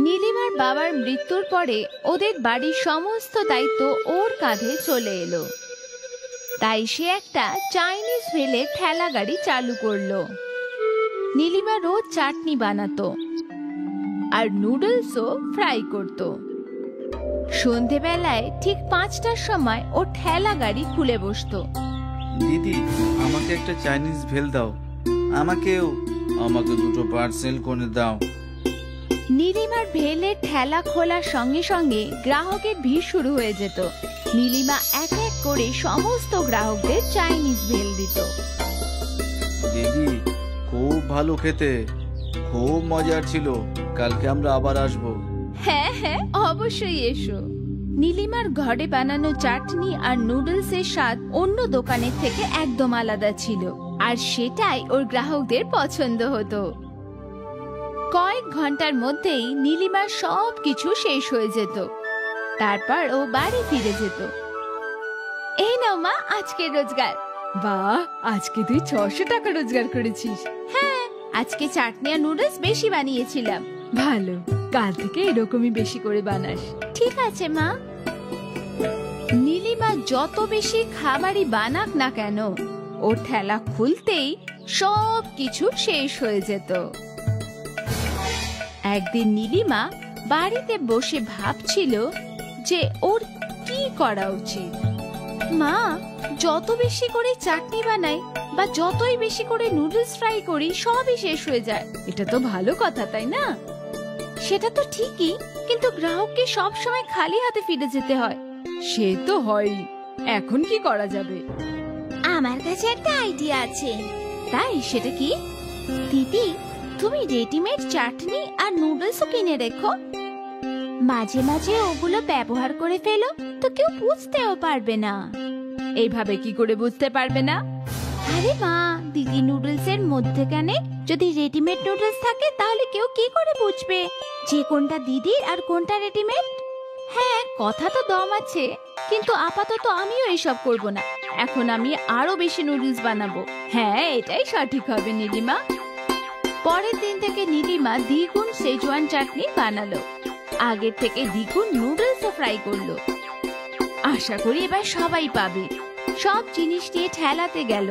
নীলিমার বাবার মৃত্যুর পরে ওদের বাড়ির সমস্ত দায়িত্ব ওর কাঁধে চলে এলো। তাই সে একটা চাইনিজ ভেলে ঠেলা গাড়ি চালু করলো। নীলিমা রোজ চাটনি বানাতো আর নুডলসও ফ্রাই করত। সন্ধেবেলায় ঠিক 5টার সময় ও ঠেলা গাড়ি খুলে বসতো। দিদি, আমাকে একটা চাইনিজ ভেল দাও। আমাকে দুটো পার্সেল করে দাও। নীলিমার ভেলের ঠেলা খোলার সঙ্গে সঙ্গে গ্রাহকের ভিড় শুরু হয়ে যেত। নীলিমা এক এক করে সমস্ত গ্রাহকদের চাইনিজ ভেল দিত। দিদি, খুব ভালো খেতে, খুব মজার ছিল। কালকে আমরা আবার আসবো। হ্যাঁ হ্যাঁ, অবশ্যই এসো। নীলিমার ঘরে বানানো চাটনি আর নুডলসের স্বাদ অন্য দোকানের থেকে একদম আলাদা ছিল, আর সেটাই ওর গ্রাহকদের পছন্দ হতো। কয়েক ঘন্টার মধ্যেই নীলিমার সবকিছু শেষ হয়ে যেত। তারপর ও বাড়ি ফিরে যেত। এই নাও মা, আজকের রোজগার। বাহ, আজকে তুই 600 টাকা রোজগার করেছিস। হ্যাঁ, আজকে চাটনি আর নুডলস বেশি বানিয়েছিলাম। ভালো, কাল থেকে এরকমই বেশি করে বানাস। ঠিক আছে মা। নীলিমা যত বেশি খাবারই বানাক না কেন, ও ঠেলা খুলতেই সব কিছু শেষ হয়ে যেত। একদিন নীলিমা বাড়িতে বসে ভাবছিল যে ওর কি করা উচিত। মা, যত বেশি করে চাটনি বানাই বা যতই বেশি করে নুডলস ফ্রাই করি, সবই শেষ হয়ে যায়। এটা তো ভালো কথা, তাই না? সেটা তো ঠিকই, কিন্তু গ্রাহককে সব সময় খালি হাতে ফিরে যেতে হয়। সে তো হয়ই। এখন কি করা যাবে? আমার কাছে একটা আইডিয়া আছে। তাই? সেটা কি? দিদি, তুমি রেডিমেড চাটনি আর নুডলসও কিনে রেখো। মাঝে মাঝে ওগুলো ব্যবহার করে ফেলো, তো কেউ বুঝতেও পারবে না। এইভাবে কি করে বুঝতে পারবে না? আরে মা, দিদি নুডলসের মধ্যেখানে যদি রেডিমেড নুডলস থাকে, তাহলে কেউ কি করে বুঝবে যে কোনটা দিদির আর কোনটা রেডিমেড? হ্যাঁ, কথা তো দম আছে, কিন্তু আপাতত আমিও এসব করব না। এখন আমি আরো বেশি নুডলস বানাবো। হ্যাঁ, এটাই সঠিক হবে নীলিমা। পরের দিন থেকে নীলিমা দ্বিগুণ সেজওয়ান চাটনি বানালো। আগের থেকে দ্বিগুণ নুডলসও ফ্রাই করলো। আশা করি এবার সবাই পাবে। সব জিনিস নিয়ে ঠেলাতে গেল,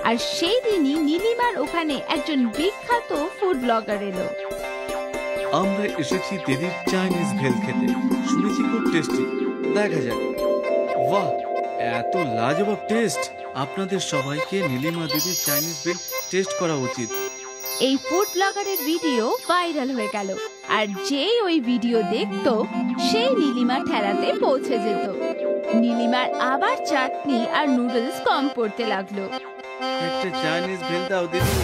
আর সেই দিনই নীলিমার ওখানে একজন বিখ্যাত ফুড ব্লগার এলো। আমরা এসেছি দিদির চাইনিজ ভেল খেতে। শুনেছি খুব টেস্টি। দেখা যাক। বাহ, এত লাজবাব টেস্ট! আপনাদের সবাইকে নীলিমা দিদির চাইনিজ ভেল টেস্ট করা উচিত। এই ফুড ব্লগারের ভিডিও ভাইরাল হয়ে গেল, আর যেই ওই ভিডিও দেখতো, সেই নীলিমার ঠেলাতে পৌঁছে যেত। নীলিমার আবার চাটনি আর নুডলস কম পড়তে লাগলো। একটা চাইনিজ ভেল দাও দিদি।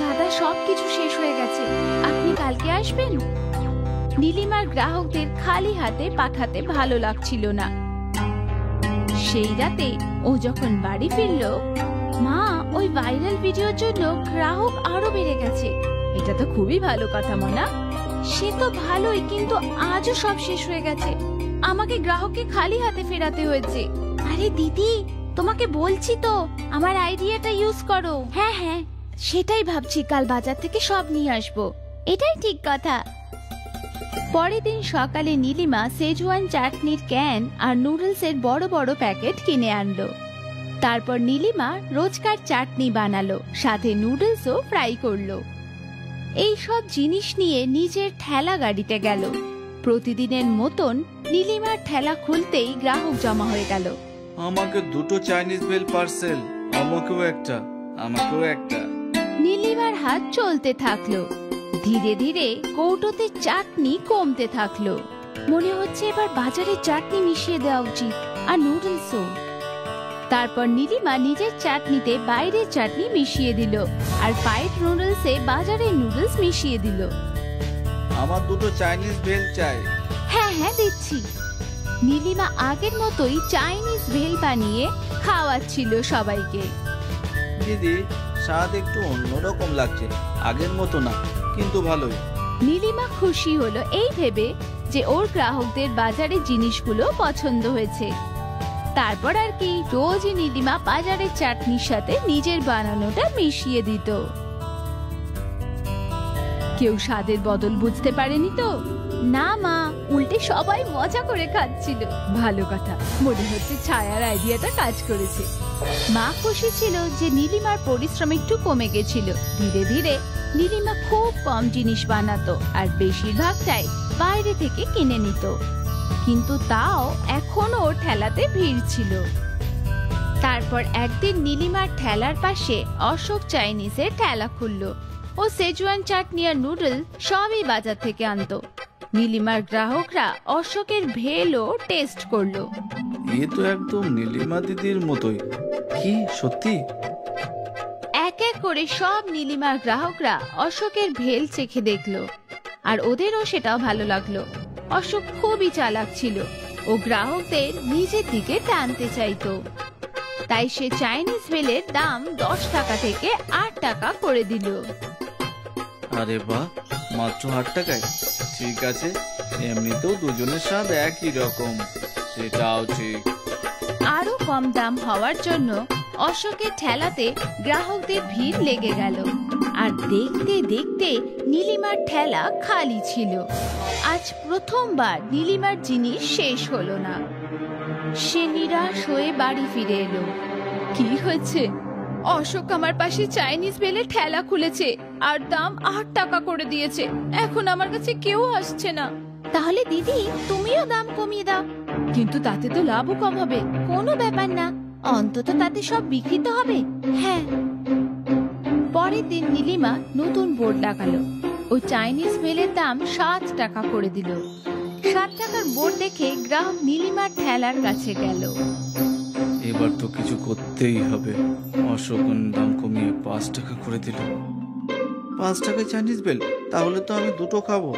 দাদা, সবকিছু শেষ হয়ে গেছে, আপনি কালকে আসবেন? নীলিমার গ্রাহকদের খালি হাতে পাঠাতে ভালো লাগছিল না। সেই রাতে ও যখন বাড়ি ফিরল, মা, ওই ভাইরাল ভিডিওর জন্য গ্রাহক আরো বেড়ে গেছে। এটা তো খুবই ভালো কথা মনা। সে তো ভালোই, কিন্তু আজও সব শেষ হয়ে গেছে। আমাকে গ্রাহককে খালি হাতে ফেরাতে হয়েছে। আরে দিদি, তোমাকে বলছি তো, আমার আইডিয়াটা ইউজ করো। হ্যাঁ হ্যাঁ, সেটাই ভাবছি, কাল বাজার থেকে সব নিয়ে আসবো। এটাই ঠিক কথা। পরের দিন সকালে নীলিমা সেজওয়ান চাটনির ক্যান আর নুডলসের বড় বড় প্যাকেট কিনে আনলো। তারপর নীলিমা রোজকার চাটনি বানালো, সাথে নুডলসও ফ্রাই করলো। এই সব জিনিস নিয়ে নিজের ঠেলা গাড়িতে গেল। প্রতিদিনের মতন নীলিমার ঠেলা খুলতেই গ্রাহক জমা হয়ে গেল। আমাকে দুটো চাইনিজ ভেল পার্সেল। আমাকেও একটা। নীলিমার হাত চলতে থাকলো। ধীরে ধীরে কৌটোতে চাটনি কমতে থাকলো। মনে হচ্ছে এবার বাজারে চাটনি মিশিয়ে দেওয়া উচিত, আর নুডলসও। তারপর নীলিমা নিজের চাটনিতে বাইরের চাটনি মিশিয়ে দিল, আর ফ্রাইড নুডলসে বাজারের নুডলস মিশিয়ে দিল। আমার দুটো চাইনিজ ভেল চাই। হ্যাঁ হ্যাঁ, দিচ্ছি। নীলিমা আগের মতোই চাইনিজ ভেল বানিয়ে খাওয়াচ্ছিল সবাইকে। দিদি, স্বাদ একটু অন্যরকম লাগছে, আগের মতো না, কিন্তু ভালোই। নীলিমা খুশি হলো এই ভেবে যে ওর গ্রাহকদের বাজারের জিনিসগুলো পছন্দ হয়েছে। তারপর আর কি, রোজই নীলিমা বাজারের চাটনির সাথে নিজের বানানোটা মিশিয়ে দিত। কেউ স্বাদের বদল বুঝতে পারেনি তো? না মা, উল্টে সবাই মজা করে খাচ্ছিল। ভালো কথা, মনে হচ্ছে ছায়ার আইডিয়াটা কাজ করেছে। মা খুশি ছিল যে নীলিমার পরিশ্রম একটু কমে গেছিল। ধীরে ধীরে নীলিমা খুব কম জিনিস বানাতো আর বেশিরভাগটাই বাইরে থেকে কিনে নিত, কিন্তু তাও এখনো ওর ঠেলাতে ভিড় ছিল। তারপর একদিন নীলিমার ঠেলার পাশে অশোক চাইনিজের ঠেলা খুললো। ও সেজওয়ান চাটনি আর নুডল সবই বাজার থেকে আনতো। নীলিমার গ্রাহকরা অশোকের ভেলও টেস্ট করলো। এ তো একদম নীলিমা দিদির মতোই। কি সত্যি? এক এক করে সব নীলিমার গ্রাহকরা অশোকের ভেল চেখে দেখলো, আর ওদেরও সেটাও ভালো লাগলো। অশোক খুবই চালাক ছিল, ও গ্রাহকদের নিজের দিকে টানতে চাইতো। তাই সে চাইনিজ ভেলের দাম 10 টাকা থেকে 8 টাকা করে দিল। আরে বাহ, মাত্র 8 টাকায়? ঠিক আছে, এমনিতেও দুজনের স্বাদ একই রকম, সেটাও ঠিক। আরো কম দাম হওয়ার জন্য অশোকের ঠেলাতে গ্রাহকদের ভিড় লেগে গেল, আর দেখতে দেখতে নীলিমার ঠেলা খালি ছিল। আজ প্রথমবার নীলিমার জিনিস শেষ হলো না। সে নিরাশ হয়ে বাড়ি ফিরে এলো। কি হয়েছে? অশোক আমার পাশে চাইনিজ ভেলে ঠেলা খুলেছে আর দাম 8 টাকা করে দিয়েছে। এখন আমার কাছে কেউ আসছে না। তাহলে দিদি, তুমিও দাম কমিয়ে দাও। কিন্তু তাতে তো লাভও কম হবে। কোনো ব্যাপার না, অন্তত তাতে সব বিক্রি তো হবে। হ্যাঁ। পরের দিন নীলিমা নতুন বোর্ড লাগালো। ও চাইনিজ ভেলের দাম 7 টাকা করে দিল। 7 টাকার বোর্ড দেখে গ্রাহক নীলিমার ঠেলার কাছে গেল। এবার তো কিছু করতেই হবে। অশোক দাম কমিয়ে 5 টাকা করে দিল। 5 টাকায় চাইনিজ ভেল, তাহলে তো আমি দুটো খাবো।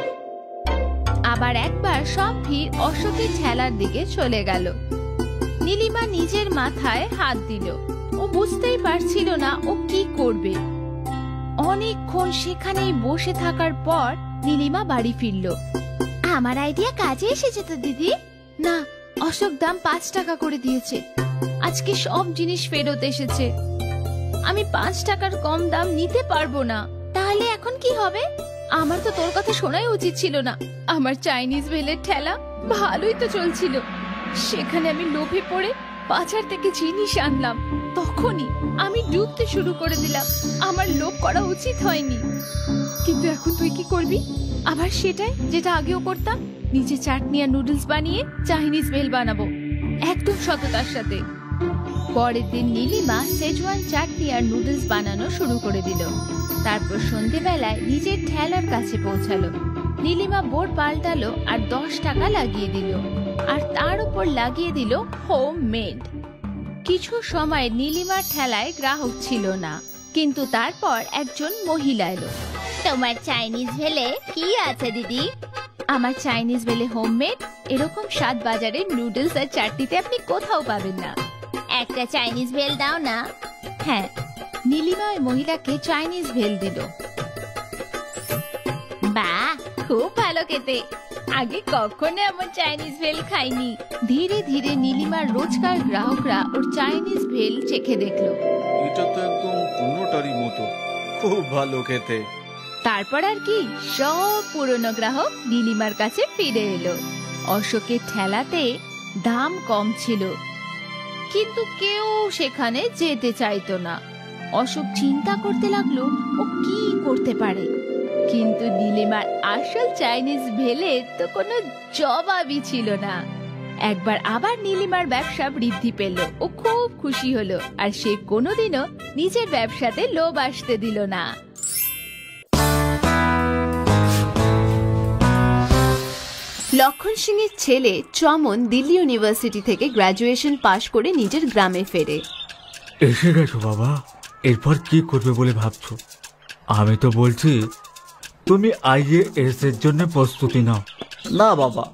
আবার একবার সব ভিড় অশোকের ঠেলার দিকে চলে গেল। নীলিমা নিজের মাথায় হাত দিল। ও বুঝতেই পারছিল না ও কি করবে। অনেকক্ষণ সেখানেই বসে থাকার পর নীলিমা বাড়ি ফিরল। আমার আইডিয়া কাজে এসেছে তো দিদি। না, অশোক দাম 5 টাকা করে দিয়েছে। আজকে সব জিনিস ফেরত এসেছে। আমি 5 টাকার কম দাম নিতে পারবো না। তাহলে এখন কি হবে? আমার তো তোর কথা শোনাই উচিত ছিল না। আমার চাইনিজ ভেলের ঠেলা ভালোই তো চলছিল, সেখানে আমি লোভে পড়ে বাজার থেকে জিনিস আনলাম। তখনই আমি ডুবতে শুরু করে দিলাম। আমার লোভ করা উচিত হয়নি। কিন্তু এখন তুই কি করবি? আবার সেটাই যেটা আগেও করতাম, নিজে চাটনি আর নুডলস বানিয়ে চাইনিজ ভেল বানাবো, একদম সততার সাথে। পরের দিন নীলিমা সেজওয়ান চাটনি আর নুডলস বানানো শুরু করে দিল। তারপর সন্ধেবেলায় নিজের ঠেলার কাছে পৌঁছালো। নীলিমা বোর্ড পাল্টালো আর 10 টাকা লাগিয়ে দিল, আর তার উপর লাগিয়ে দিল হোম মেড। কিছু সময় নীলিমার ঠেলায় গ্রাহক ছিল না, কিন্তু তারপর একজন মহিলা এলো। তোমার চাইনিজ ভেলে কি আছে দিদি? আমার চাইনিজ ভেলে হোমমেড। এরকম স্বাদ বাজারের নুডলস আর চাটনিতে আপনি কোথাও পাবেন না। একটা চাইনিজ ভেল দাও না। হ্যাঁ। নীলিমা ওই মহিলাকে চাইনিজ ভেল দিল। বাহ, খুব ভালো খেতে। আগে কখনো এমন চাইনিজ ভেল খাইনি। ধীরে ধীরে নীলিমার রোজকার গ্রাহকরা ওর চাইনিজ ভেল চেখে দেখলো। এটা তো একদম পুরোটারই মতো, খুব ভালো খেতে। তারপর আর কি, সব পুরনো গ্রাহক নীলিমার কাছে ফিরে এলো। অশোকের ঠেলাতে দাম কম ছিল, কিন্তু কেউ সেখানে যেতে চাইতো না। অশোক চিন্তা করতে লাগলো ও কি করতে পারে। কিন্তু নীলিমার আসল চাইনিজ ভেলের তো কোনো জবাবই ছিল না। একবার আবার নীলিমার ব্যবসা বৃদ্ধি পেল। ও খুব খুশি হলো, আর সে কোনোদিনও নিজের ব্যবসাতে লোভ আসতে দিল না। লক্ষণ সিং এর ছেলে চমন দিল্লি ইউনিভার্সিটি থেকে গ্র্যাজুয়েশন পাশ করে নিজের গ্রামে ফেরে। এসে গেছো বাবা, এরপর কি করবে বলে ভাবছো? আমি তো বলছি তুমি IAS এর জন্য প্রস্তুতি নাও। না বাবা,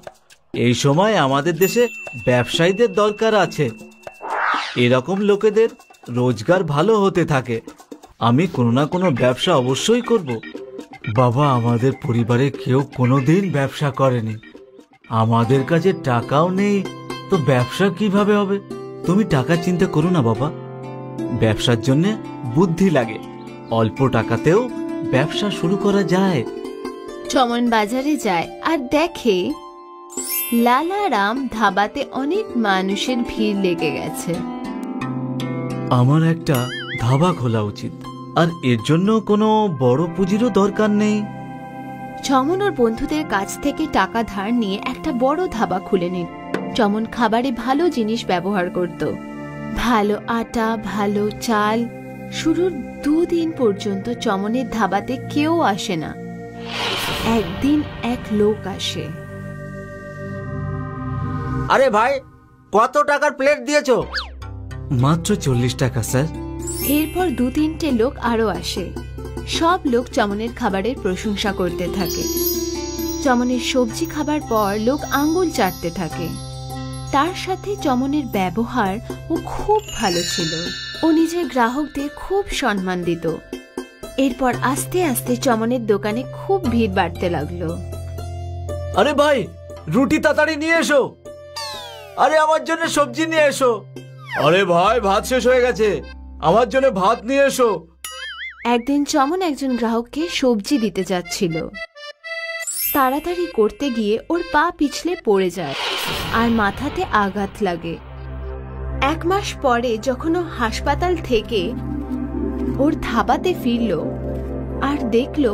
এই সময় আমাদের দেশে ব্যবসায়ীদের দরকার আছে। এরকম লোকেদের রোজগার ভালো হতে থাকে। আমি কোনো না কোনো ব্যবসা অবশ্যই করব। বাবা, আমাদের পরিবারে কেউ কোনোদিন ব্যবসা করেনি। আমাদের কাছে টাকাও নেই, তো ব্যবসা কিভাবে হবে? তুমি টাকার চিন্তা করো না বাবা, ব্যবসার জন্য বুদ্ধি লাগে। অল্প টাকাতেও ব্যবসা শুরু করা যায়। চমন বাজারে যায় আর দেখে লালারাম ধাবাতে অনেক মানুষের ভিড় লেগে গেছে। আমার একটা ধাবা খোলা উচিত, আর এর জন্য কোনো বড় পুঁজিরও দরকার নেই। চমন ওর বন্ধুদের কাছ থেকে টাকা ধার নিয়ে একটা বড় ধাবা খুলে নিল। চমন খাবারে ভালো জিনিস ব্যবহার করত, ভালো আটা, ভালো চাল। শুরুর 2 দিন পর্যন্ত চমনের ধাবাতে কেউ আসে না। একদিন এক লোক আসে। আরে ভাই, কত টাকার প্লেট দিয়েছো? মাত্র 40 টাকা স্যার। এরপর 2-3টে লোক আরো আসে। সব লোক চমনের খাবারের প্রশংসা করতে থাকে। চমনের সবজি খাবার পর লোক আঙ্গুল চাটতে থাকে। তার সাথে চমনের ব্যবহার ও খুব ভালো ছিল। ও নিজের গ্রাহকদের খুব সম্মান দিত। এরপর আস্তে আস্তে চমনের দোকানে খুব ভিড় বাড়তে লাগলো। আরে ভাই, রুটি তাড়াতাড়ি নিয়ে এসো। আরে আমার জন্য সবজি নিয়ে এসো। আরে ভাই, ভাত শেষ হয়ে গেছে, আমার জন্য ভাত নিয়ে এসো। একদিন চমন একজন গ্রাহককে সবজি দিতে যাচ্ছিল। তাড়াতাড়ি করতে গিয়ে ওর পা পিছলে পড়ে যায় আর মাথাতে আঘাত লাগে। 1 মাস পরে যখন ও হাসপাতাল থেকে ওর ধাবাতে ফিরল আর দেখলো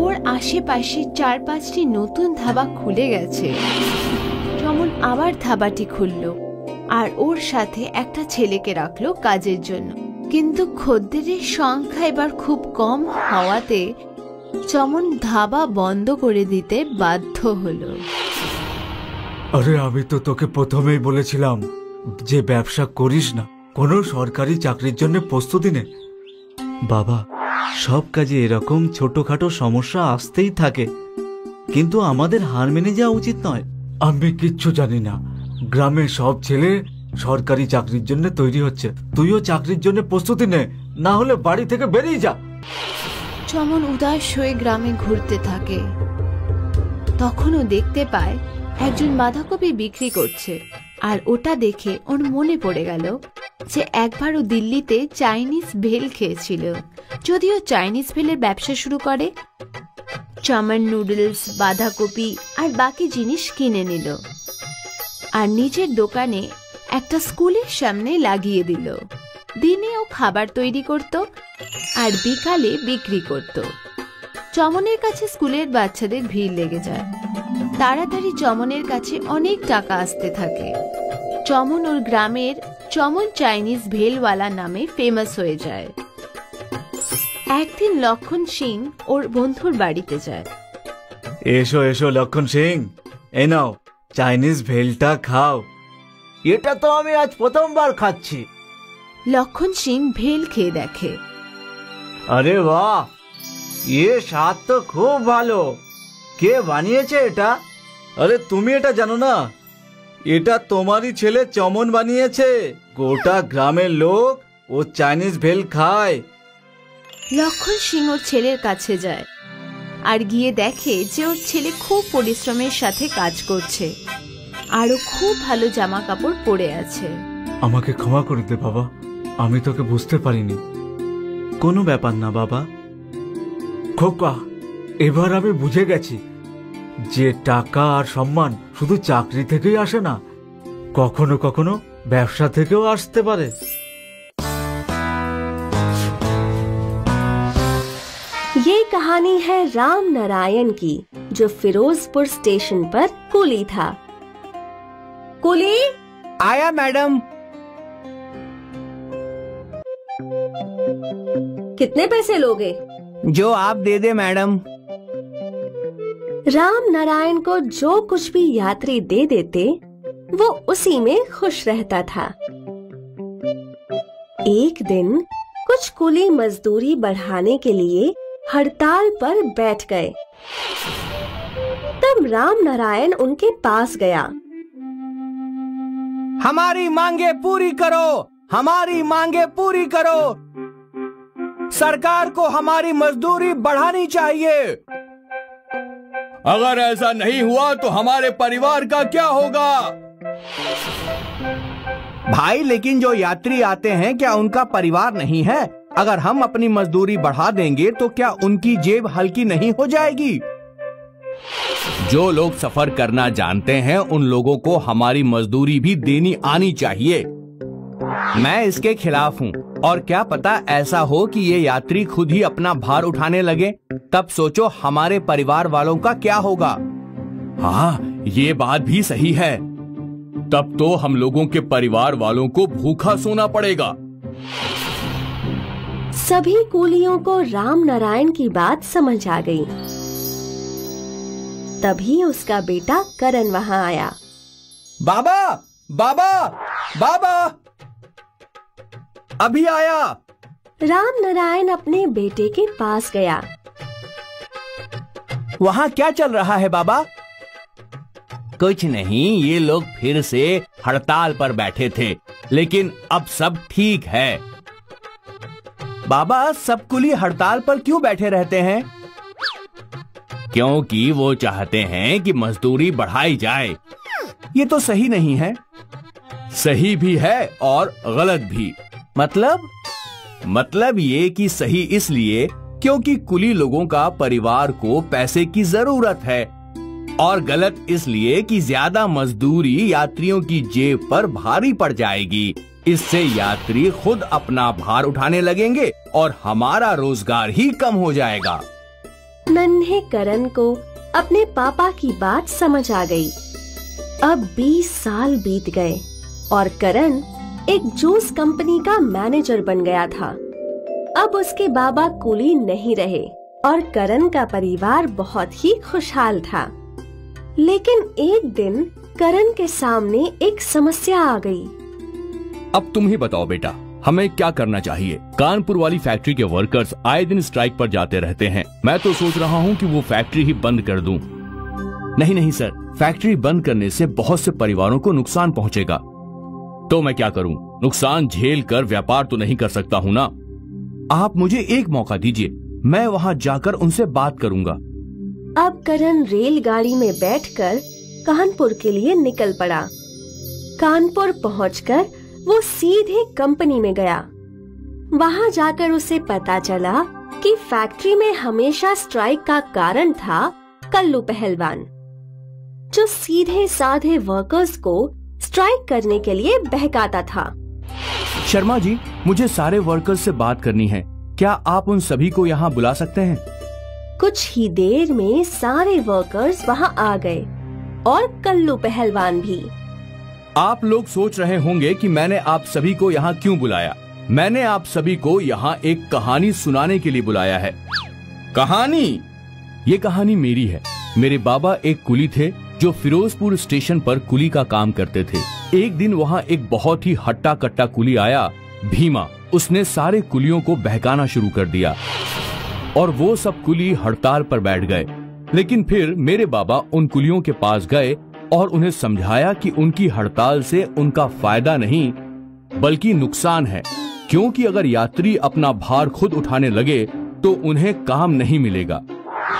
ওর আশেপাশে 4-5টি নতুন ধাবা খুলে গেছে। চমন আবার ধাবাটি খুলল আর ওর সাথে একটা ছেলেকে রাখলো কাজের জন্য। কিন্তু খদ্দেরের সংখ্যা এবার খুব কম হওয়াতে চমন ধাবা বন্ধ করে দিতে বাধ্য হলো। আরে আমি তো তোকে প্রথমেই বলেছিলাম যে ব্যবসা করিস না, কোনো সরকারি চাকরির জন্য প্রস্তুতি নে। বাবা, সব কাজে এরকম ছোটখাটো সমস্যা আসতেই থাকে, কিন্তু আমাদের হার মেনে যাওয়া উচিত নয়। আমি কিচ্ছু জানি না। গ্রামের সব ছেলে সরকারি চাকরির জন্য তৈরি হচ্ছে। তুইও চাকরির জন্য প্রস্তুতি নে, না হলে বাড়ি থেকে বেরিয়ে যা। চমন উদাস হয়ে গ্রামে ঘুরতে থাকে। তখনও দেখতে পায় একজন বাঁধাকপি বিক্রি করছে, আর ওটা দেখে ওর মনে পড়ে গেল যে একবারও দিল্লিতে চাইনিজ ভেল খেয়েছিল। যদিও চাইনিজ ভেলের ব্যবসা শুরু করে। চমন নুডলস, বাঁধাকপি আর বাকি জিনিস কিনে নিল আর নিজের দোকানে একটা স্কুলের সামনে লাগিয়ে দিল। দিনে ও খাবার তৈরি করত আর বিকালে বিক্রি করত। চমনের কাছে স্কুলের বাচ্চাদের ভিড় লেগে যায়। তাড়াতাড়ি চমনের কাছে অনেক টাকা আসতে থাকে। চমন ওর গ্রামের চমন চাইনিজ ভেলওয়ালা নামে ফেমাস হয়ে যায়। একদিন লক্ষণ সিং ওর বন্ধুর বাড়িতে যায়। এসো এসো লক্ষণ সিং, এই নাও চাইনিজ ভেলটা খাও। এটা তো আমি আজ প্রথমবার খাচ্ছি। লক্ষণ সিং ভেল খেয়ে দেখে। আরে বাহ, স্বাদ তো খুব ভালো। কে বানিয়েছে এটা? আরে তুমি এটা জানো না? এটা তোমারই ছেলে চমন বানিয়েছে। গোটা গ্রামের লোক ও চাইনিজ ভেল খায়। লক্ষণ সিং ওর ছেলের কাছে যায় আর গিয়ে দেখে যে ওর ছেলে খুব পরিশ্রমের সাথে কাজ করছে আরো খুব ভালো জামা কাপড় পরে আছে। আমাকে ক্ষমা করে দে বাবা, আমি তোকে বুঝতে পারিনি। কোনো ব্যাপার না বাবা। খোকা, এবার আমি বুঝে গেছি যে টাকা আর সম্মান শুধু চাকরি থেকেই আসে না, কখনো কখনো ব্যবসা থেকেও আসতে পারে। ये कहानी है राम नारायण की, जो फिरोजपुर स्टेशन पर कुली था। कुली आया मैडम। कितने पैसे लोगे? जो आप दे दे मैडम। राम नारायण को जो कुछ भी यात्री दे देते वो उसी में खुश रहता था। एक दिन कुछ कुली मजदूरी बढ़ाने के लिए हड़ताल पर बैठ गए। तब राम नारायण उनके पास गया। हमारी मांगे पूरी करो, हमारी मांगे पूरी करो। सरकार को हमारी मजदूरी बढ़ानी चाहिए। अगर ऐसा नहीं हुआ तो हमारे परिवार का क्या होगा? भाई, लेकिन जो यात्री आते हैं क्या उनका परिवार नहीं है? अगर हम अपनी मजदूरी बढ़ा देंगे तो क्या उनकी जेब हल्की नहीं हो जाएगी? जो लोग सफर करना जानते हैं उन लोगों को हमारी मजदूरी भी देनी आनी चाहिए। मैं इसके खिलाफ हूँ और क्या पता ऐसा हो कि ये यात्री खुद ही अपना भार उठाने लगे, तब सोचो हमारे परिवार वालों का क्या होगा। हाँ, ये बात भी सही है। तब तो हम लोगों के परिवार वालों को भूखा सोना पड़ेगा। सभी कूलियों को राम नारायण की बात समझ आ गई। तभी उसका बेटा करण वहां आया। बाबा, बाबा, बाबा, अभी आया। राम नारायण अपने बेटे के पास गया। वहाँ क्या चल रहा है बाबा? कुछ नहीं, ये लोग फिर से हड़ताल पर बैठे थे, लेकिन अब सब ठीक है। बाबा, सब कुली हड़ताल पर क्यों बैठे रहते हैं? क्योंकि वो चाहते हैं कि मजदूरी बढ़ाई जाए। ये तो सही नहीं है। सही भी है और गलत भी। मतलब ये कि सही इसलिए क्योंकि कुली लोगों का परिवार को पैसे की जरूरत है, और गलत इसलिए कि ज्यादा मजदूरी यात्रियों की जेब पर भारी पड़ जाएगी। इससे यात्री खुद अपना भार उठाने लगेंगे और हमारा रोजगार ही कम हो जाएगा। नन्हे करण को अपने पापा की बात समझ आ गई। अब 20 साल बीत गए और करण एक जूस कंपनी का मैनेजर बन गया था। अब उसके बाबा कुली नहीं रहे और करण का परिवार बहुत ही खुशहाल था। लेकिन एक दिन करण के सामने एक समस्या आ गई। अब तुम ही बताओ बेटा, हमें क्या करना चाहिए? कानपुर वाली फैक्ट्री के वर्कर्स आए दिन स्ट्राइक पर जाते रहते हैं। मैं तो सोच रहा हूँ कि वो फैक्ट्री ही बंद कर दूं। नहीं सर, फैक्ट्री बंद करने से बहुत से परिवारों को नुकसान पहुँचेगा। तो मैं क्या करूँ? नुकसान झेल कर व्यापार तो नहीं कर सकता हूँ ना। आप मुझे एक मौका दीजिए, मैं वहाँ जाकर उनसे बात करूँगा। अब करण रेलगाड़ी में बैठकर कानपुर के लिए निकल पड़ा। कानपुर पहुंचकर वो सीधे कंपनी में गया। वहां जाकर उसे पता चला कि फैक्ट्री में हमेशा स्ट्राइक का कारण था कल्लू पहलवान, जो सीधे साधे वर्कर्स को स्ट्राइक करने के लिए बहकाता था। शर्मा जी, मुझे सारे वर्कर्स से बात करनी है। क्या आप उन सभी को यहाँ बुला सकते हैं? कुछ ही देर में सारे वर्कर्स वहां आ गए और कल्लू पहलवान भी। आप लोग सोच रहे होंगे कि मैंने आप सभी को यहाँ क्यों बुलाया। मैंने आप सभी को यहाँ एक कहानी सुनाने के लिए बुलाया है। कहानी? ये कहानी मेरी है। मेरे बाबा एक कुली थे जो फिरोजपुर स्टेशन पर कुली का काम करते थे। एक दिन वहाँ एक बहुत ही हट्टा कट्टा कुली आया, भीमा। उसने सारे कुलियों को बहकाना शुरू कर दिया और वो सब कुली हड़ताल पर बैठ गए। लेकिन फिर मेरे बाबा उन कुलियों के पास गए और उन्हें समझाया कि उनकी हड़ताल से उनका फायदा नहीं बल्कि नुकसान है, क्योंकि अगर यात्री अपना भार खुद उठाने लगे तो उन्हें काम नहीं मिलेगा।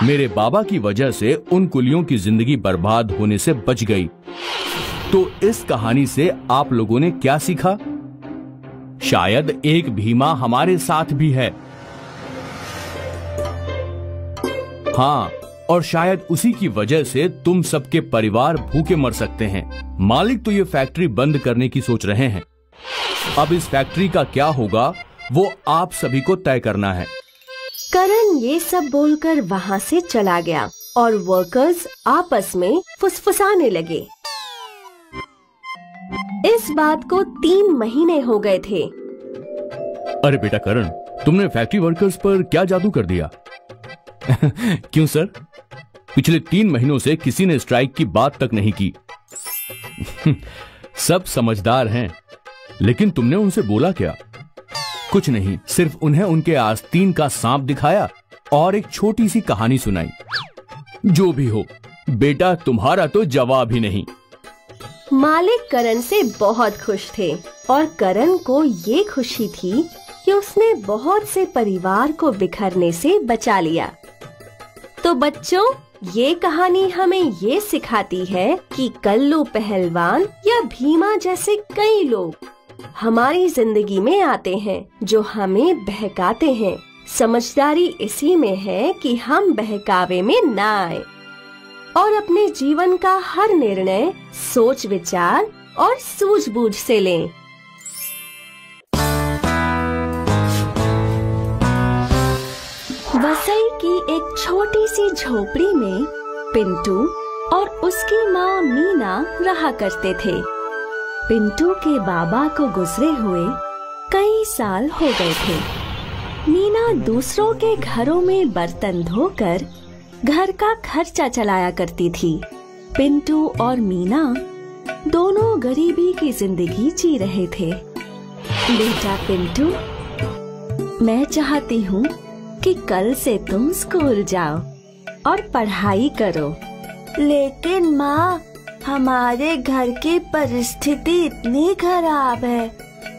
मेरे बाबा की वजह से उन कुलियों की जिंदगी बर्बाद होने से बच गई। तो इस कहानी से आप लोगों ने क्या सीखा? शायद एक भीमा हमारे साथ भी है। हाँ, और शायद उसी की वजह से तुम सबके परिवार भूखे मर सकते हैं। मालिक तो ये फैक्ट्री बंद करने की सोच रहे हैं। अब इस फैक्ट्री का क्या होगा वो आप सभी को तय करना है। करण ये सब बोलकर वहाँ से चला गया और वर्कर्स आपस में फुसफुसाने लगे। इस बात को 3 महीने हो गए थे। अरे बेटा करण, तुमने फैक्ट्री वर्कर्स पर क्या जादू कर दिया? क्यों सर? पिछले 3 महीनों से किसी ने स्ट्राइक की बात तक नहीं की। सब समझदार हैं, लेकिन तुमने उनसे बोला क्या? कुछ नहीं, सिर्फ उन्हें उनके आस्तीन का सांप दिखाया और एक छोटी सी कहानी सुनाई। जो भी हो, बेटा तुम्हारा तो जवाब ही नहीं। मालिक करण से बहुत खुश थे और करण को ये खुशी थी कि उसने बहुत से परिवार को बिखरने से बचा लिया। तो बच्चों, ये कहानी हमें ये सिखाती है कि कल्लू पहलवान या भीमा जैसे कई लोग हमारी जिंदगी में आते हैं जो हमें बहकाते हैं। समझदारी इसी में है कि हम बहकावे में ना आए। और अपने जीवन का हर निर्णय सोच विचार और सूझबूझ से लें। वसई की एक छोटी सी झोपड़ी में पिंटू और उसकी माँ मीना रहा करते थे। पिंटू के बाबा को गुजरे हुए कई साल हो गए थे। मीना दूसरों के घरों में बर्तन धोकर घर का खर्चा चलाया करती थी। पिंटू और मीना दोनों गरीबी की जिंदगी जी रहे थे। बेटा पिंटू, मैं चाहती हूँ कि कल से तुम स्कूल जाओ और पढ़ाई करो। लेकिन माँ, हमारे घर की परिस्थिति इतनी खराब है,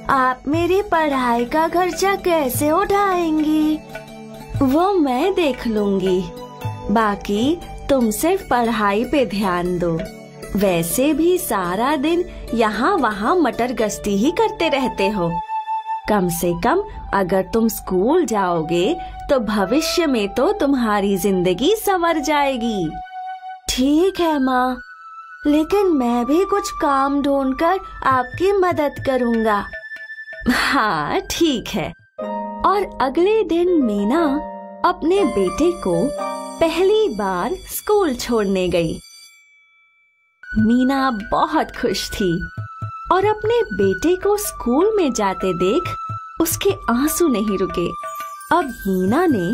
आप मेरी पढ़ाई का खर्चा कैसे उठाएंगी? वो मैं देख लूंगी, बाकी तुम सिर्फ पढ़ाई पे ध्यान दो। वैसे भी सारा दिन यहाँ वहाँ मटर गश्ती ही करते रहते हो। कम से कम अगर तुम स्कूल जाओगे तो भविष्य में तो तुम्हारी जिंदगी संवर जाएगी। ठीक है माँ, लेकिन मैं भी कुछ काम ढूंढकर आपकी मदद करूँगा। हाँ ठीक है। और अगले दिन मीना अपने बेटे को पहली बार स्कूल छोड़ने गई। मीना बहुत खुश थी और अपने बेटे को स्कूल में जाते देख उसके आंसू नहीं रुके। अब मीना ने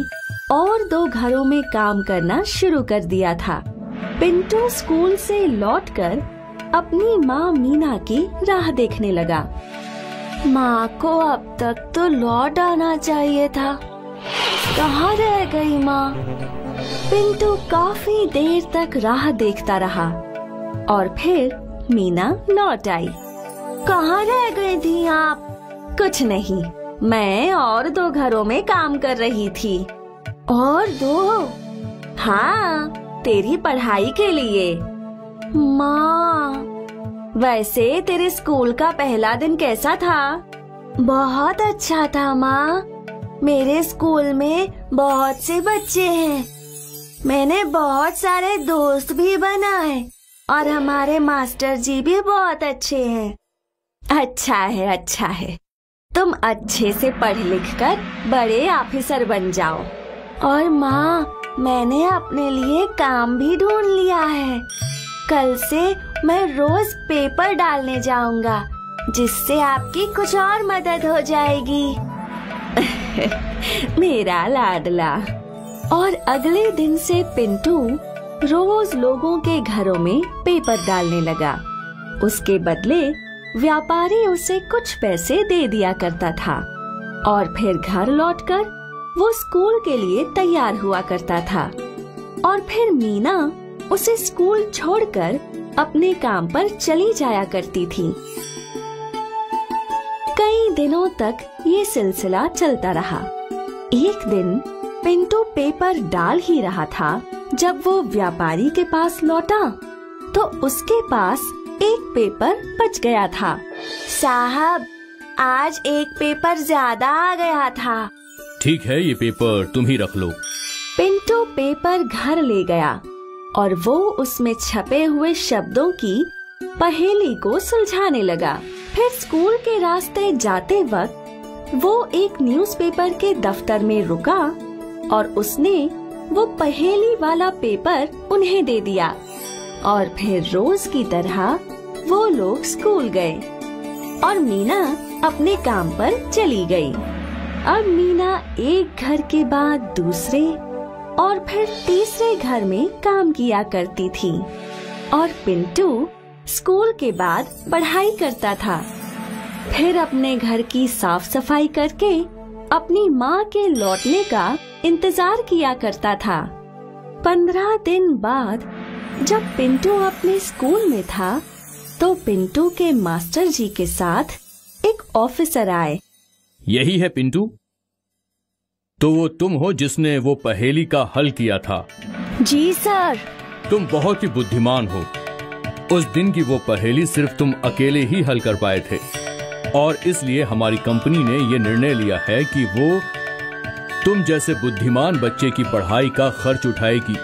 और 2 घरों में काम करना शुरू कर दिया था। पिंटू स्कूल से लौटकर अपनी माँ मीना की राह देखने लगा। माँ को अब तक तो लौट आना चाहिए था, कहाँ रह गई माँ? पिंटू काफी देर तक राह देखता रहा और फिर मीना लौट आई। कहाँ रह गई थी आप? कुछ नहीं, मैं और 2 घरों में काम कर रही थी। और 2? हाँ, तेरी पढ़ाई के लिए। माँ, वैसे तेरे स्कूल का पहला दिन कैसा था? बहुत अच्छा था माँ। मेरे स्कूल में बहुत से बच्चे हैं, मैंने बहुत सारे दोस्त भी बनाए और हमारे मास्टर जी भी बहुत अच्छे हैं। अच्छा है, अच्छा है। तुम अच्छे से पढ़ लिख कर बड़े ऑफिसर बन जाओ। और माँ, मैंने अपने लिए काम भी ढूंढ लिया है। कल से मैं रोज पेपर डालने जाऊंगा, जिससे आपकी कुछ और मदद हो जाएगी। मेरा लाडला। और अगले दिन से पिंटू रोज लोगों के घरों में पेपर डालने लगा। उसके बदले व्यापारी उसे कुछ पैसे दे दिया करता था और फिर घर लौटकर वो स्कूल के लिए तैयार हुआ करता था। और फिर मीना उसे स्कूल छोड़कर अपने काम पर चली जाया करती थी। कई दिनों तक ये सिलसिला चलता रहा। एक दिन पिंटू पेपर डाल ही रहा था जब वो व्यापारी के पास लौटा तो उसके पास एक पेपर बच गया था। साहब, आज एक पेपर ज्यादा आ गया था। ठीक है, ये पेपर तुम ही रख लो। पिंटू पेपर घर ले गया और वो उसमें छपे हुए शब्दों की पहेली को सुलझाने लगा। फिर स्कूल के रास्ते जाते वक्त वो एक न्यूज़पेपर के दफ्तर में रुका और उसने वो पहेली वाला पेपर उन्हें दे दिया। और फिर रोज की तरह वो लोग स्कूल गए और मीना अपने काम पर चली गई। अब मीना एक घर के बाद दूसरे और फिर तीसरे घर में काम किया करती थी और पिंटू स्कूल के बाद पढ़ाई करता था। फिर अपने घर की साफ सफाई करके अपनी माँ के लौटने का इंतजार किया करता था। 15 दिन बाद जब पिंटू अपने स्कूल में था तो पिंटू के मास्टर जी के साथ एक ऑफिसर आए। यही है पिंटू? तो वो तुम हो जिसने वो पहेली का हल किया था? जी सर। तुम बहुत ही बुद्धिमान हो। उस दिन की वो पहेली सिर्फ तुम अकेले ही हल कर पाए थे और इसलिए हमारी कंपनी ने ये निर्णय लिया है कि वो तुम जैसे बुद्धिमान बच्चे की पढ़ाई का खर्च उठाएगी।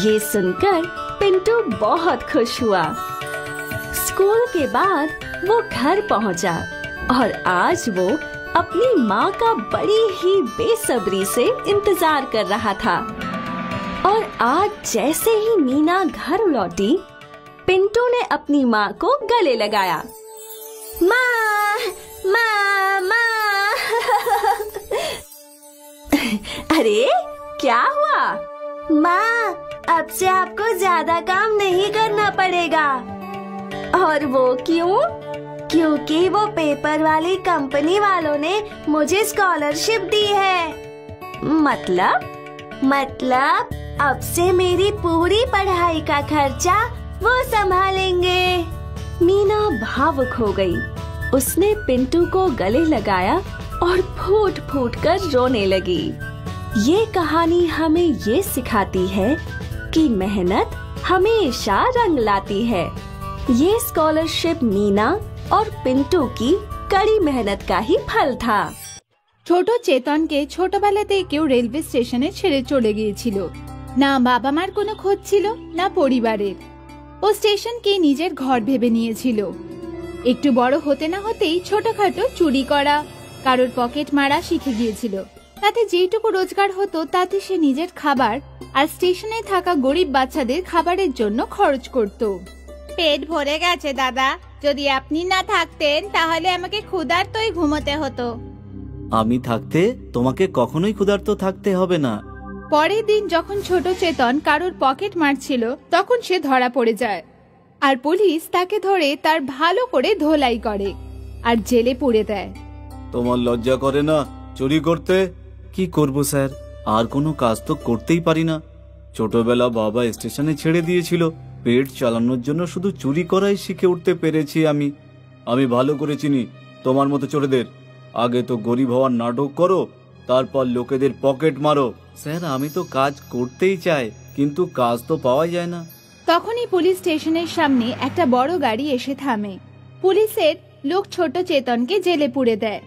ये सुनकर पिंटू बहुत खुश हुआ। स्कूल के बाद वो घर पहुंचा और आज वो अपनी माँ का बड़ी ही बेसब्री से इंतजार कर रहा था। और आज जैसे ही मीना घर लौटी, पिंटू ने अपनी माँ को गले लगाया। माँ, माँ, माँ। अरे क्या हुआ? माँ, अब से आपको ज्यादा काम नहीं करना पड़ेगा। और वो क्यों? क्योंकि वो पेपर वाली कंपनी वालों ने मुझे स्कॉलरशिप दी है। मतलब अब से मेरी पूरी पढ़ाई का खर्चा वो संभालेंगे। मीना भावुक हो गई। उसने पिंटू को गले लगाया और फूट फूट कर रोने लगी। ये कहानी हमें ये सिखाती है कि मेहनत हमेशा रंग लाती है। ये स्कॉलरशिप मीना और पिंटू की कड़ी मेहनत का ही फल था। ছোট চেতনকে ছোটবেলাতে কেউ রেলওয়ে স্টেশনে ছেড়ে চলে গিয়েছিল। না বাবা মার কোনো খোঁজ ছিল, না পরিবারের। ও স্টেশনকে নিজের ঘর ভেবে নিয়েছিল। একটু বড় হতে না হতেই ছোটখাটো চুরি করা, কারোর পকেট মারা শিখে গিয়েছিল। তাতে যেটুকু রোজগার হতো তাতে সে নিজের খাবার আর স্টেশনে থাকা গরিব বাচ্চাদের খাবারের জন্য খরচ করত। পেট ভরে গেছে দাদা, যদি আপনি না থাকতেন তাহলে আমাকে ক্ষুধার্তই ঘুমোতে হতো। আমি থাকতে তোমাকে কখনোই ক্ষুধার্ত থাকতে হবে না। পরের দিন যখন ছোট চেতন কারোর পকেট মারছিল তখন সে ধরা পড়ে যায় আর পুলিশ তাকে ধরে তার ভালো করে ধোলাই করে আর জেলে পুরে দেয়। তোমার লজ্জা করে না চুরি করতে? কি করব স্যার, আর কোনো কাজ তো করতেই পারি না। ছোটবেলা বাবা স্টেশনে ছেড়ে দিয়েছিল, পেট চালানোর জন্য শুধু চুরি করাই শিখে উঠতে পেরেছি আমি ভালো করে চিনি তোমার মতো চোরেদের। আগে তো গরিব হওয়ার নাটক করো, তারপর লোকেদের পকেট মারো। স্যার আমি তো কাজ করতেই চাই, কিন্তু কাজ তো পাওয়া যায় না। তখনই পুলিশ স্টেশনের সামনে একটা বড় গাড়ি এসে থামে। পুলিশের লোক ছোট চেতনকে জেলে পুরে দেয়।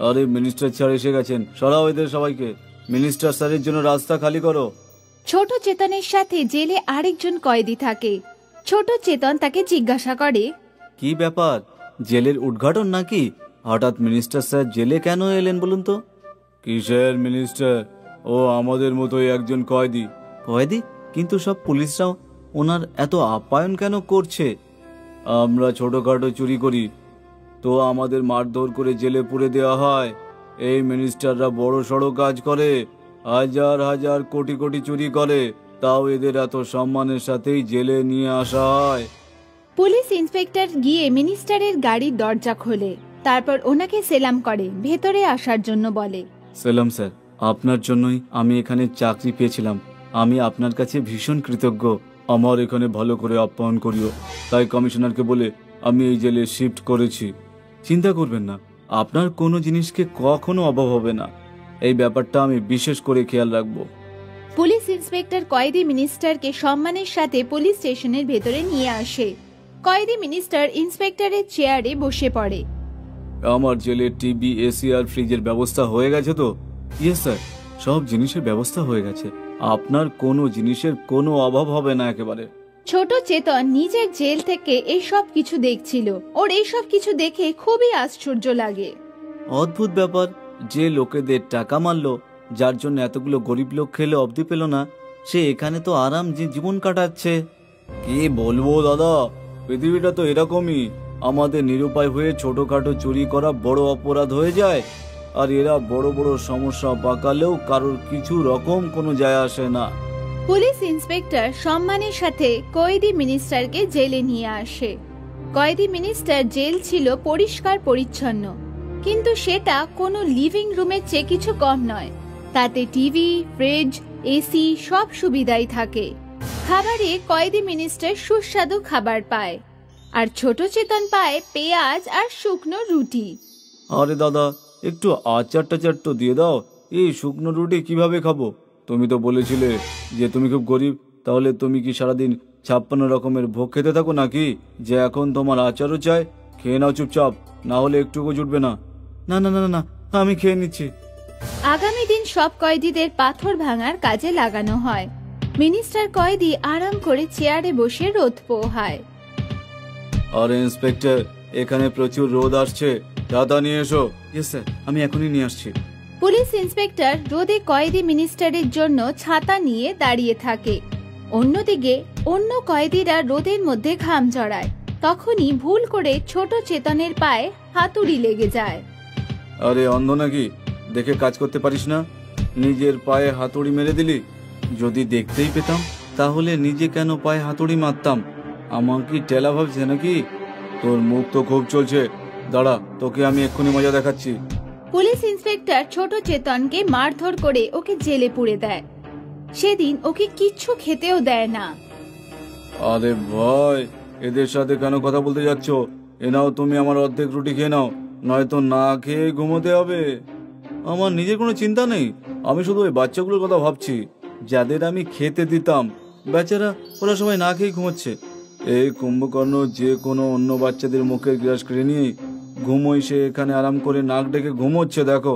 আরে মিনিস্টার স্যার এসে গেছেন, সরাও এদের সবাইকে। মিনিস্টার স্যারের জন্য রাস্তা খালি করো। ছোট চেতনের সাথে জেলে আরেকজন কয়েদি থাকে। ছোট চেতন তাকে জিজ্ঞাসা করে, কি ব্যাপার, জেলের উদ্ঘাটন নাকি? হঠাৎ মিনিস্টার স্যার জেলে কেন এলেন বলুন তো? কিসের মিনিস্টার? ও আমাদের মতোই একজন কয়েদি। কয়েদি? কিন্তু সব পুলিশরাও ওনার এত আপ্যায়ন কেন করছে? আমরা ছোটখাটো চুরি করি তো আমাদের মারধর করে জেলে পুরে দেওয়া হয়। এই মিনিস্টাররা বড় সড়ো কাজ করে, হাজার হাজার কোটি কোটি চুরি করে, তাও এদের এত সম্মানের সাথেই জেলে নিয়ে আসা হয়। পুলিশ ইন্সপেক্টর গিয়ে মিনিস্টারের গাড়ির দরজা খোলে, তারপর ওনাকে সেলাম করে ভেতরে আসার জন্য বলে। সেলাম স্যার, আপনার জন্যই আমি এখানে চাকরি পেয়েছিলাম। আমি আপনার কাছে ভীষণ কৃতজ্ঞ। আমার এখানে ভালো করে আপ্যায়ন করিও, তাই কমিশনারকে বলে আমি এই জেলে শিফট করেছি। চিন্তা করবেন না, আপনার কোনো জিনিসকে কখনো অভাব হবে না। এই ব্যাপারটা আমি বিশেষ করে খেয়াল রাখবো। পুলিশ ইন্সপেক্টর কয়েদি মিনিস্টারকে সম্মানের সাথে পুলিশ স্টেশনের ভেতরে নিয়ে আসে। কয়েদি মিনিস্টার ইন্সপেক্টরের চেয়ারে বসে পড়ে। আমার জেলে টিভি, এসি আর ফ্রিজের ব্যবস্থা হয়ে গেছে তো? ইয়েস স্যার, সব জিনিসের ব্যবস্থা হয়ে গেছে। আপনার কোনো জিনিসের কোনো অভাব হবে না একেবারে। ছোট চেতন নিজের জেল থেকে এই সব কিছু দেখছিল। ওর এই সব কিছু দেখে খুবই আশ্চর্য লাগে। অদ্ভুত ব্যাপার, যে লোকেদের টাকা মারলো, যার জন্য এতগুলো গরিব লোক খেলে অবধি পেল না, সে এখানে তো আরাম জীবন কাটাচ্ছে। কি বলবো দাদা, পৃথিবীটা তো এরকমই। আমাদের নিরুপায় হয়ে ছোটখাটো চুরি করা বড় অপরাধ হয়ে যায়, আর এরা বড় বড় সমস্যা পাকালেও কারোর কিছু রকম কোনো যায় আসে না। পুলিশ ইন্সপেক্টর সম্মানের সাথে কয়েদি মিনিস্টারকে জেলে নিয়ে আসে। কয়েদি মিনিস্টার জেল ছিল পরিষ্কার পরিচ্ছন্ন, কিন্তু সেটা কোনো লিভিং রুমের চেয়ে কিছু কম নয়। তাতে টিভি, ফ্রিজ, এসি সব সুবিধাই থাকে। খাবারে কয়েদি মিনিস্টার সুস্বাদু খাবার পায়, আর ছোট চেতন পায় পেঁয়াজ আর শুকনো রুটি। আরে দাদা, একটু আচার টাচার তো দিয়ে দাও। এই শুকনো রুটি কিভাবে খাবো? তুমি তো বলেছিলে যে তুমি খুব গরিব, তাহলে তুমি কি সারাদিন 56 রকমের ভোগ খেতে থাকো নাকি, যে এখন তোমার আচারও চাই? খেয়ে নাও চুপচাপ, না হলে একটুকু জুটবে না। না না না না, আমি খেয়ে নিচ্ছি। আগামী দিন সব কয়েদিদের পাথর ভাঙার কাজে লাগানো হয়। মিনিস্টার কয়েদি আরাম করে চেয়ারে বসে রোদ পোহায়। আরে ইন্সপেক্টর, এখানে প্রচুর রোদ আসছে, ছাতা নিয়ে এসো। ইয়েস স্যার, আমি এখনই নিয়ে আসছি। পুলিশ ইন্সপেক্টর রোদে কয়েদি মিনিস্টারের জন্য ছাতা নিয়ে দাঁড়িয়ে থাকে। অন্যদিকে অন্য কয়েদিরা রোদের মধ্যে ঘাম ঝরায়। তখনই ভুল করে ছোট চেতনের পায়ে হাতুড়ি লেগে যায়। আরে অন্ধ নাকি, দেখে কাজ করতে পারিস না? নিজের পায়ে হাতুড়ি মেরে দিলি। যদি দেখতেই পেতাম তাহলে নিজে কেন পায়ে হাতুড়ি মারতাম? আমার কি টেলা ভাবছে নাকি? তোর মুখ তো খুব চলছে, দাঁড়া, তোকে আমি এক্ষুনি মজা দেখাচ্ছি। পুলিশ ইন্সপেক্টর ছোট চেতনকে মারধর করে ওকে জেলে পুরে দেয়। সেদিন ওকে কিচ্ছু খেতেও দেয় না। আরে ভাই, এদের সাথে কেন কথা বলতে যাচ্ছ? এ নাও, তুমি আমার অর্ধেক রুটি খেয়ে নাও, নয়তো না খেয়ে ঘুমোতে হবে। আমার নিজের কোনো চিন্তা নেই, আমি শুধু ওই বাচ্চাগুলোর কথা ভাবছি যাদের আমি খেতে দিতাম। বেচারা ওরা সবাই না খেয়ে ঘুমোচ্ছে। এই কুম্ভকর্ণ যে কোনো অন্য বাচ্চাদের মুখের গ্রাস কেড়ে নিয়ে ঘুমোই, সে এখানে আরাম করে নাক ডেকে ঘুমোচ্ছে। দেখো,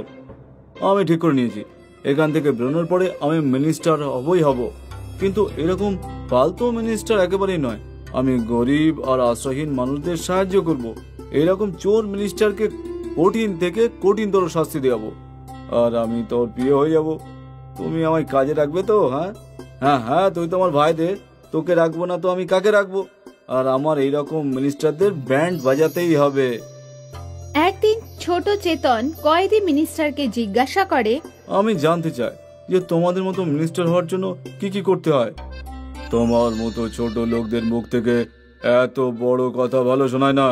আমি ঠিক করে নিয়েছি, এখান থেকে বেরোনোর পরে আমি মিনিস্টার হব। কিন্তু এরকম ফালতু মিনিস্টার একেবারেই নয়। আমি গরিব আর আশ্রয়হীন মানুষদের সাহায্য করব। এরকম চোর মিনিস্টারকে কঠিন থেকে কঠিনতর শাস্তি দেওয়াবো। আর আমি তোর প্রিয় হয়ে যাব। তুমি আমায় কাজে রাখবে তো? হ্যাঁ হ্যাঁ হ্যাঁ, তুই তো আমার ভাই দে, তোকে রাখবো না তো আমি কাকে রাখবো? আর আমার এইরকম মিনিস্টারদের ব্যান্ড বাজাতেই হবে। একদিন ছোট চেতন কয়েদি মিনিস্টারকে জিজ্ঞাসা করে, আমি জানতে চাই যে তোমাদের মতো মিনিস্টার হওয়ার জন্য কি কি করতে হয়? তোমার মতো ছোট লোকদের মুখ থেকে এত বড় কথা ভালো শোনায় না।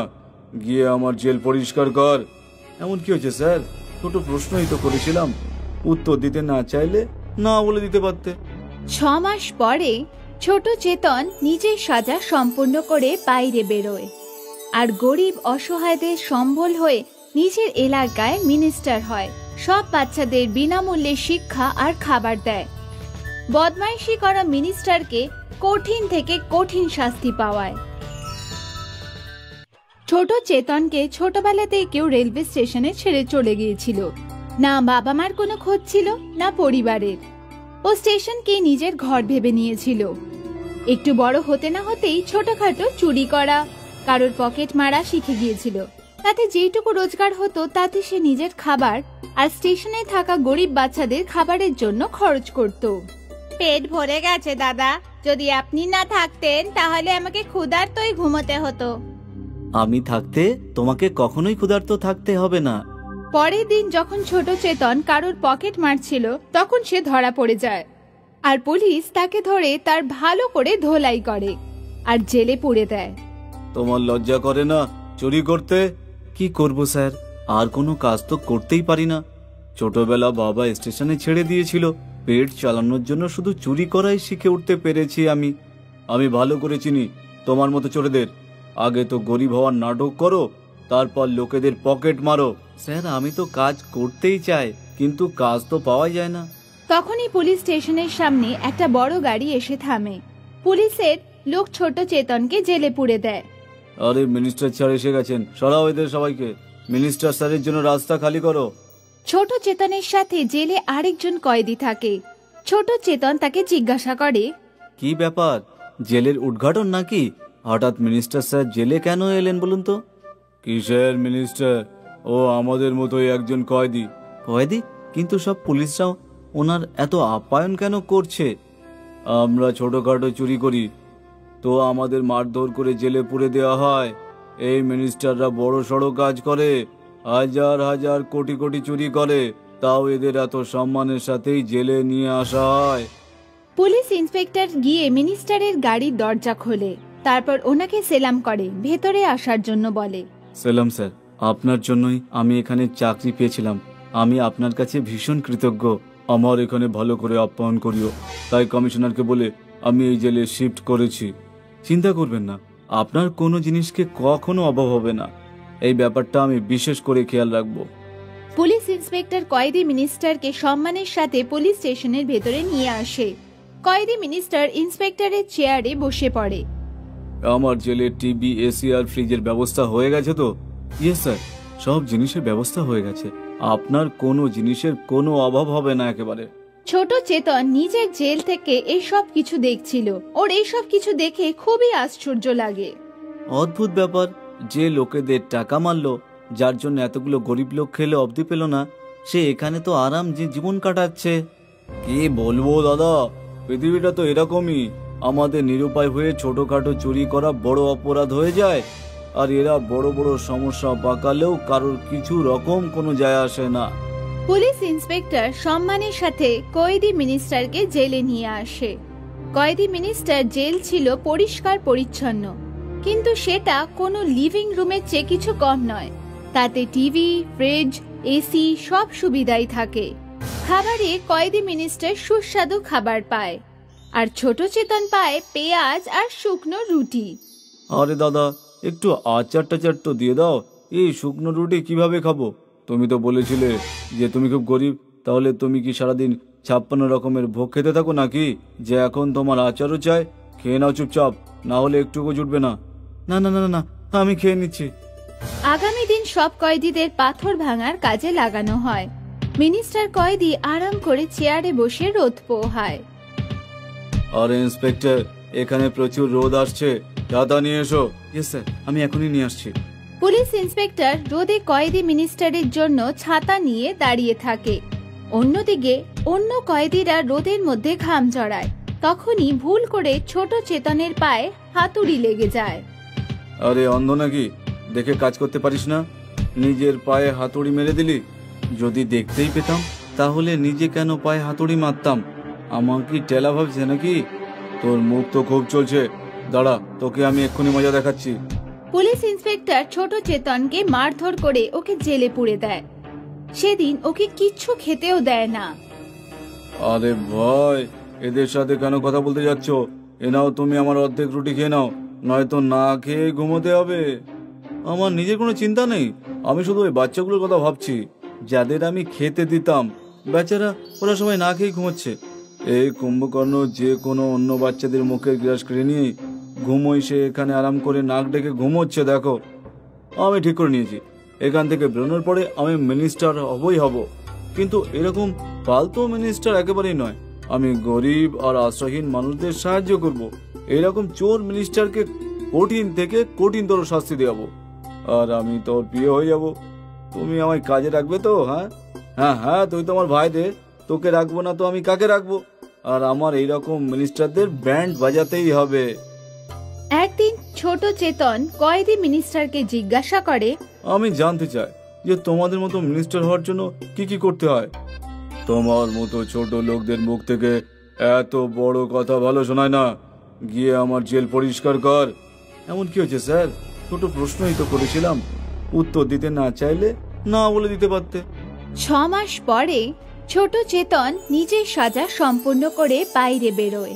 গিয়ে আমার জেল পরিষ্কার কর। এমন কি হয়েছে স্যার? ছোট প্রশ্নই তো করেছিলাম, উত্তর দিতে না চাইলে না বলে দিতে পারতে। 6 মাস পরে ছোট চেতন নিজের সাজা সম্পূর্ণ করে বাইরে বেরোয় আর গরিব অসহায়দের সম্বল হয়ে নিজের এলাকায় মিনিস্টার হয়। সব বাচ্চাদের বিনামূল্যে শিক্ষা আর খাবার দেয়। বদমাইশি করা মিনিস্টারকে কঠিন থেকে কঠিন শাস্তি পাওয়ায়। ছোট চেতনকে ছোটবেলাতেই কেউ রেলওয়ে স্টেশনে ছেড়ে চলে গিয়েছিল। না বাবা মার কোনো খোঁজ ছিল, না পরিবারের। ও স্টেশনকে নিজের ঘর ভেবে নিয়েছিল। একটু বড় হতে না হতেই ছোটখাটো চুরি করা, কারোর পকেট মারা শিখে গিয়েছিল। তাতে যেটুকু রোজগার হতো তাতে সে নিজের খাবার আর স্টেশনে থাকা গরিব বাচ্চাদের খাবারের জন্য খরচ করত। পেট ভরে গেছে দাদা, যদি আপনি না থাকতেন তাহলে আমাকে ক্ষুধার্তই ঘুমোতে হতো। আমি থাকতে তোমাকে কখনোই ক্ষুধার্ত থাকতে হবে না। পরের দিন যখন ছোট চেতন কারোর পকেট মারছিল তখন সে ধরা পড়ে যায় আর পুলিশ তাকে ধরে তার ভালো করে ধোলাই করে আর জেলে পুরে দেয়। তোমার লজ্জা করে না চুরি করতে? কি করব স্যার, আর কোনো কাজ তো করতেই পারি না। ছোটবেলা বাবা স্টেশনে ছেড়ে দিয়েছিল, পেট চালানোর জন্য শুধু চুরি করাই শিখে উঠতে পেরেছি আমি ভালো করে চিনি তোমার মতো চোরেদের। আগে তো গরিব হওয়ার নাটক করো, তারপর লোকেদের পকেট মারো। স্যার, আমি তো কাজ করতেই চাই, কিন্তু কাজ তো পাওয়া যায় না। তখনই পুলিশ স্টেশনের সামনে একটা বড় গাড়ি এসে থামে। পুলিশের লোক ছোট চেতনকে জেলে পুরে দেয়। আরে মিনিস্টার স্যার এসে গেছেন, সরাও এদের সবাইকে। মিনিস্টার স্যারের জন্য রাস্তা খালি করো। ছোট চেতনের সাথে জেলে আরেকজন কয়েদি থাকে। ছোট চেতন তাকে জিজ্ঞাসা করে, কি ব্যাপার, জেলের উদ্ঘাটন নাকি? হঠাৎ মিনিস্টার স্যার জেলে কেন এলেন বলুন তো? কিসের মিনিস্টার? ও আমাদের মতোই একজন কয়েদি। কয়েদি? কিন্তু সব পুলিশরাও ওনার এত আপ্যায়ন কেন করছে? আমরা ছোটখাটো চুরি করি তো আমাদের মারধর করে জেলে পুরে দেওয়া হয়। এই মিনিস্টাররা বড় সড়ো কাজ করে, হাজার হাজার কোটি কোটি চুরি করে, তাও এদের এত সম্মানের সাথেই জেলে নিয়ে আসা হয়। পুলিশ ইন্সপেক্টর গিয়ে মিনিস্টারের গাড়ির দরজা খোলে, তারপর ওনাকে সেলাম করে ভেতরে আসার জন্য বলে। সেলাম স্যার, আপনার জন্যই আমি এখানে চাকরি পেয়েছিলাম। আমি আপনার কাছে ভীষণ কৃতজ্ঞ। আমার এখানে ভালো করে আপ্যায়ন করিও, তাই কমিশনারকে বলে আমি এই জেলে শিফট করেছি। চিন্তা করবেন না, আপনার কোনো জিনিসকে কখনো অভাব হবে না। এই ব্যাপারটা আমি বিশেষ করে খেয়াল রাখবো। পুলিশ ইন্সপেক্টর কয়েদি মিনিস্টারকে সম্মানের সাথে পুলিশ স্টেশনের ভেতরে নিয়ে আসে। কয়েদি মিনিস্টার ইন্সপেক্টরের চেয়ারে বসে পড়ে। আমার জেলে টিভি, এসি আর ফ্রিজের ব্যবস্থা হয়ে গেছে তো? ইয়েস স্যার, সব জিনিসের ব্যবস্থা হয়ে গেছে। আপনার কোনো জিনিসের কোনো অভাব হবে না একেবারে। ছোট চেতন নিজের জেল থেকে এইসব কিছু দেখছিল। ওর এইসব কিছু দেখে খুবই আশ্চর্য লাগে। অদ্ভুত ব্যাপার, যে লোকেদের টাকা মারলো, যার জন্য এতগুলো গরিব লোক খেলে অবধি পেল না, সে এখানে তো আরাম যে জীবন কাটাচ্ছে। কি বলবো দাদা, পৃথিবীটা তো এরকমই। আমাদের নিরুপায় হয়ে ছোটখাটো চুরি করা বড় অপরাধ হয়ে যায়, আর এরা বড় বড় সমস্যা পাকালেও কারোর কিছু রকম কোনো যায় আসে না। পুলিশ ইন্সপেক্টর সম্মানের সাথে কয়েদি মিনিস্টারকে জেলে নিয়ে আসে। কয়েদি মিনিস্টার জেল ছিল পরিষ্কার পরিচ্ছন্ন, কিন্তু সেটা কোনো লিভিং রুমের চেয়ে কিছু কম নয়। তাতে টিভি, ফ্রিজ, এসি সব সুবিধাই থাকে। খাবারে কয়েদি মিনিস্টার সুস্বাদু খাবার পায়, আর ছোট চেতন পায় পেঁয়াজ আর শুকনো রুটি। আরে দাদা, একটু আচার টাচার তো দিয়ে দাও। এই শুকনো রুটি কিভাবে খাবো? তুমি তো বলেছিলে যে তুমি খুব গরিব, তাহলে তুমি কি সারাদিন 56 রকমের ভোগ খেতে থাকো নাকি, যে এখন তোমার আচারও চাই? খেয়ে নাও চুপচাপ, না হলে একটুকু জুটবে না। না না না না, আমি খেয়ে নিচ্ছি। আগামী দিন সব কয়েদিদের পাথর ভাঙার কাজে লাগানো হয়। মিনিস্টার কয়েদি আরাম করে চেয়ারে বসে রোদ পোহায়। আরে ইন্সপেক্টর, এখানে প্রচুর রোদ আসছে, ছাতা নিয়ে এসো। ইয়েস স্যার, আমি এখনই নিয়ে আসছি। পুলিশ ইন্সপেক্টর রোদে কয়েদি মিনিস্টারের জন্য ছাতা নিয়ে দাঁড়িয়ে থাকে। অন্যদিকে অন্য কয়েদিরা রোদের মধ্যে ঘাম ঝরায়। তখনই ভুল করে ছোট চেতনের পায়ে হাতুড়ি লেগে যায়। আরে অন্ধ নাকি, দেখে কাজ করতে পারিস না? নিজের পায়ে হাতুড়ি মেরে দিলি। যদি দেখতেই পেতাম তাহলে নিজে কেন পায়ে হাতুড়ি মারতাম? আমার কি টেলা ভাবছে নাকি? তোর মুখ তো খুব চলছে, দাঁড়া, তোকে আমি এক্ষুনি মজা দেখাচ্ছি। পুলিশ ইন্সপেক্টর ছোট চেতনকে মারধর করে ওকে জেলে পুরে দেয়। সেদিন ওকে কিচ্ছু খেতেও দেয় না। আরে ভাই, এদের সাথে কেন কথা বলতে যাচ্ছ? এ নাও, তুমি আমার অর্ধেক রুটি খেয়ে নাও, নয়তো না খেয়ে ঘুমোতে হবে। আমার নিজের কোনো চিন্তা নেই, আমি শুধু ওই বাচ্চাগুলোর কথা ভাবছি যাদের আমি খেতে দিতাম। বেচারা ওরা সবাই না খেয়ে ঘুমোচ্ছে। এই কুম্ভকর্ণ যে কোনো অন্য বাচ্চাদের মুখের গ্রাস কেড়ে নিয়ে ঘুমোই, সে এখানে আরাম করে নাক ডেকে ঘুমোচ্ছে। দেখো, আমি ঠিক করে নিয়েছি, এখান থেকে বেরোনোর পরে আমি মিনিস্টার হবই হব। কিন্তু এরকম ফালতু মিনিস্টার একেবারেই নয়। আমি গরিব আর আশ্রয়হীন মানুষদের সাহায্য করব। এরকম চোর মিনিস্টারকে কঠিন থেকে কঠিনতর শাস্তি দেওয়াবো। আর আমি তোর প্রিয় হয়ে যাব। তুমি আমায় কাজে রাখবে তো? হ্যাঁ হ্যাঁ হ্যাঁ, তুই তো আমার ভাই রে, তোকে রাখবো না তো আমি কাকে রাখবো? আর আমার এইরকম মিনিস্টারদের ব্যান্ড বাজাতেই হবে। একদিন ছোট চেতন কয়েদি মিনিস্টারকে জিজ্ঞাসা করে, আমি জানতে চাই যে তোমাদের মতো মিনিস্টার হওয়ার জন্য কি কি করতে হয়? তোমার মতো ছোট লোকদের মুখ থেকে এত বড় কথা ভালো শোনায় না। গিয়ে আমার জেল পরিষ্কার কর। এমন কি হয়েছে স্যার? ছোট প্রশ্নই তো করেছিলাম, উত্তর দিতে না চাইলে না বলে দিতে পারতে। 6 মাস পরে ছোট চেতন নিজের সাজা সম্পূর্ণ করে বাইরে বেরোয়,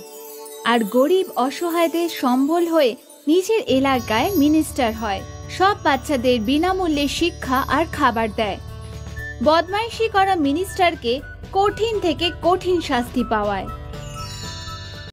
আর গরিব অসহায়দের সম্বল হয়ে নিজের এলাকায় মিনিস্টার হয়। সব বাচ্চাদের বিনামূল্যে শিক্ষা আর খাবার দেয়। বদমাইশি করা মিনিস্টারকে কঠিন থেকে কঠিন শাস্তি পাওয়ায়।